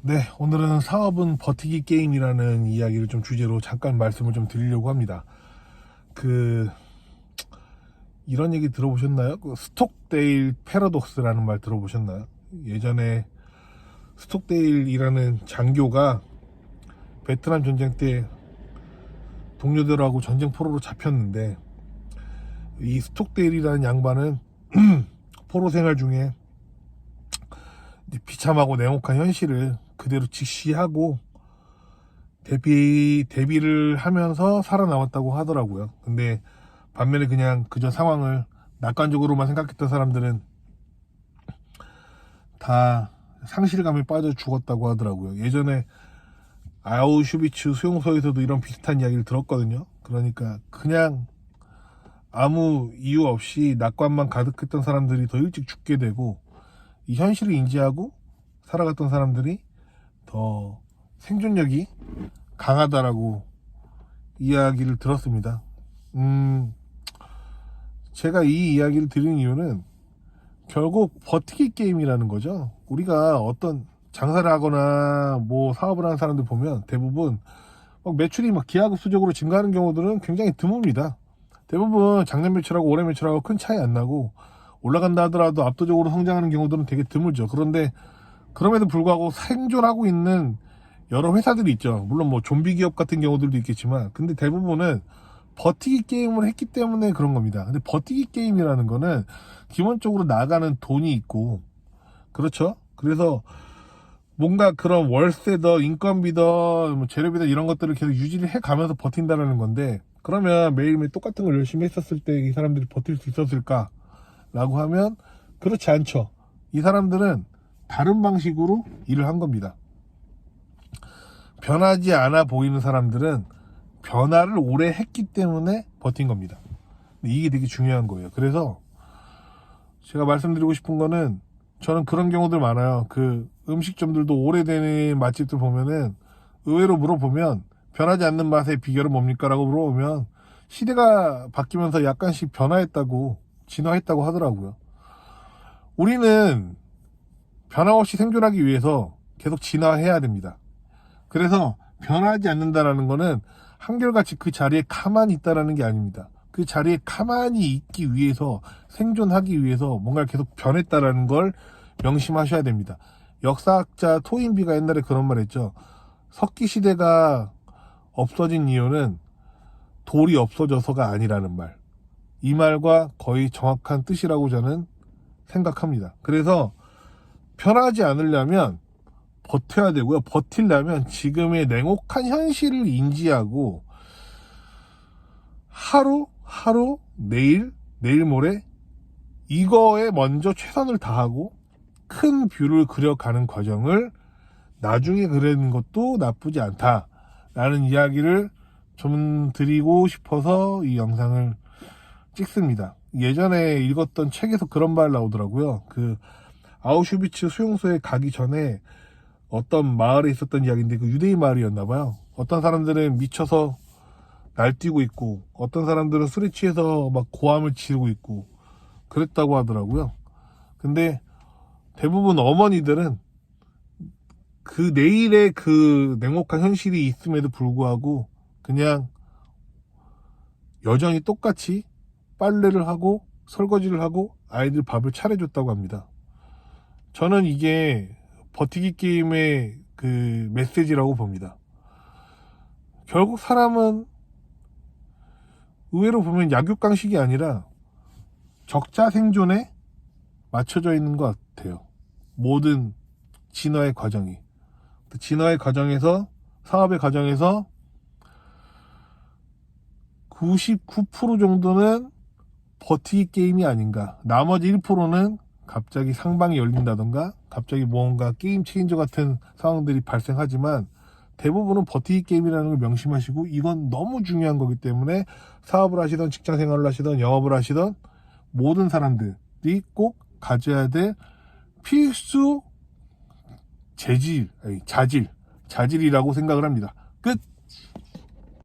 네, 오늘은 사업은 버티기 게임이라는 이야기를 좀 주제로 잠깐 말씀을 좀 드리려고 합니다. 그, 이런 얘기 들어보셨나요? 그 스톡데일 패러독스라는 말 들어보셨나요? 예전에 스톡데일이라는 장교가 베트남 전쟁 때 동료들하고 전쟁 포로로 잡혔는데, 이 스톡데일이라는 양반은 포로 생활 중에 비참하고 냉혹한 현실을 그대로 직시하고 대비를 하면서 살아남았다고 하더라고요. 근데 반면에 그냥 그저 상황을 낙관적으로만 생각했던 사람들은 다 상실감에 빠져 죽었다고 하더라고요. 예전에 아우슈비츠 수용소에서도 이런 비슷한 이야기를 들었거든요. 그러니까 그냥 아무 이유 없이 낙관만 가득했던 사람들이 더 일찍 죽게 되고, 이 현실을 인지하고 살아갔던 사람들이 더 생존력이 강하다라고 이야기를 들었습니다. 제가 이 이야기를 드린 이유는 결국 버티기 게임이라는 거죠. 우리가 어떤 장사를 하거나 뭐 사업을 하는 사람들 보면 대부분 막 매출이 막 기하급수적으로 증가하는 경우들은 굉장히 드뭅니다. 대부분 작년 매출하고 올해 매출하고 큰 차이 안 나고 올라간다 하더라도 압도적으로 성장하는 경우들은 되게 드물죠. 그런데 그럼에도 불구하고 생존하고 있는 여러 회사들이 있죠. 물론 뭐 좀비 기업 같은 경우들도 있겠지만, 근데 대부분은 버티기 게임을 했기 때문에 그런 겁니다. 근데 버티기 게임이라는 거는 기본적으로 나가는 돈이 있고, 그렇죠? 그래서 뭔가 그런 월세더, 인건비더, 뭐 재료비더 이런 것들을 계속 유지를 해 가면서 버틴다라는 건데, 그러면 매일매일 똑같은 걸 열심히 했었을 때 이 사람들이 버틸 수 있었을까? 라고 하면 그렇지 않죠. 이 사람들은 다른 방식으로 일을 한 겁니다. 변하지 않아 보이는 사람들은 변화를 오래 했기 때문에 버틴 겁니다. 이게 되게 중요한 거예요. 그래서 제가 말씀드리고 싶은 거는, 저는 그런 경우들 많아요. 그 음식점들도 오래된 맛집들 보면은 의외로 물어보면 변하지 않는 맛의 비결은 뭡니까? 라고 물어보면 시대가 바뀌면서 약간씩 변화했다고, 진화했다고 하더라고요. 우리는 변함없이 생존하기 위해서 계속 진화해야 됩니다. 그래서 변하지 않는다라는 거는 한결같이 그 자리에 가만히 있다라는 게 아닙니다. 그 자리에 가만히 있기 위해서, 생존하기 위해서 뭔가 계속 변했다라는 걸 명심하셔야 됩니다. 역사학자 토인비가 옛날에 그런 말 했죠. 석기 시대가 없어진 이유는 돌이 없어져서가 아니라는 말. 이 말과 거의 정확한 뜻이라고 저는 생각합니다. 그래서 변하지 않으려면 버텨야 되고요. 버틸려면 지금의 냉혹한 현실을 인지하고 하루, 내일 모레 이거에 먼저 최선을 다하고 큰 뷰를 그려가는 과정을 나중에 그리는 것도 나쁘지 않다라는 이야기를 좀 드리고 싶어서 이 영상을 찍습니다. 예전에 읽었던 책에서 그런 말 나오더라고요. 그 아우슈비츠 수용소에 가기 전에 어떤 마을에 있었던 이야기인데, 그 유대인 마을이었나 봐요. 어떤 사람들은 미쳐서 날뛰고 있고, 어떤 사람들은 술에 취해서 막 고함을 지르고 있고 그랬다고 하더라고요. 근데 대부분 어머니들은 그 내일의 그 냉혹한 현실이 있음에도 불구하고 그냥 여전히 똑같이 빨래를 하고 설거지를 하고 아이들 밥을 차려줬다고 합니다. 저는 이게 버티기 게임의 그 메시지라고 봅니다. 결국 사람은 의외로 보면 약육강식이 아니라 적자 생존에 맞춰져 있는 것 같아요. 모든 진화의 과정이. 진화의 과정에서, 사업의 과정에서 99% 정도는 버티기 게임이 아닌가. 나머지 1%는 갑자기 상방이 열린다던가 갑자기 뭔가 게임 체인저 같은 상황들이 발생하지만, 대부분은 버티기 게임이라는 걸 명심하시고, 이건 너무 중요한 거기 때문에 사업을 하시던 직장 생활을 하시던 영업을 하시던 모든 사람들이 꼭 가져야 될 필수 자질이라고 생각을 합니다. 끝!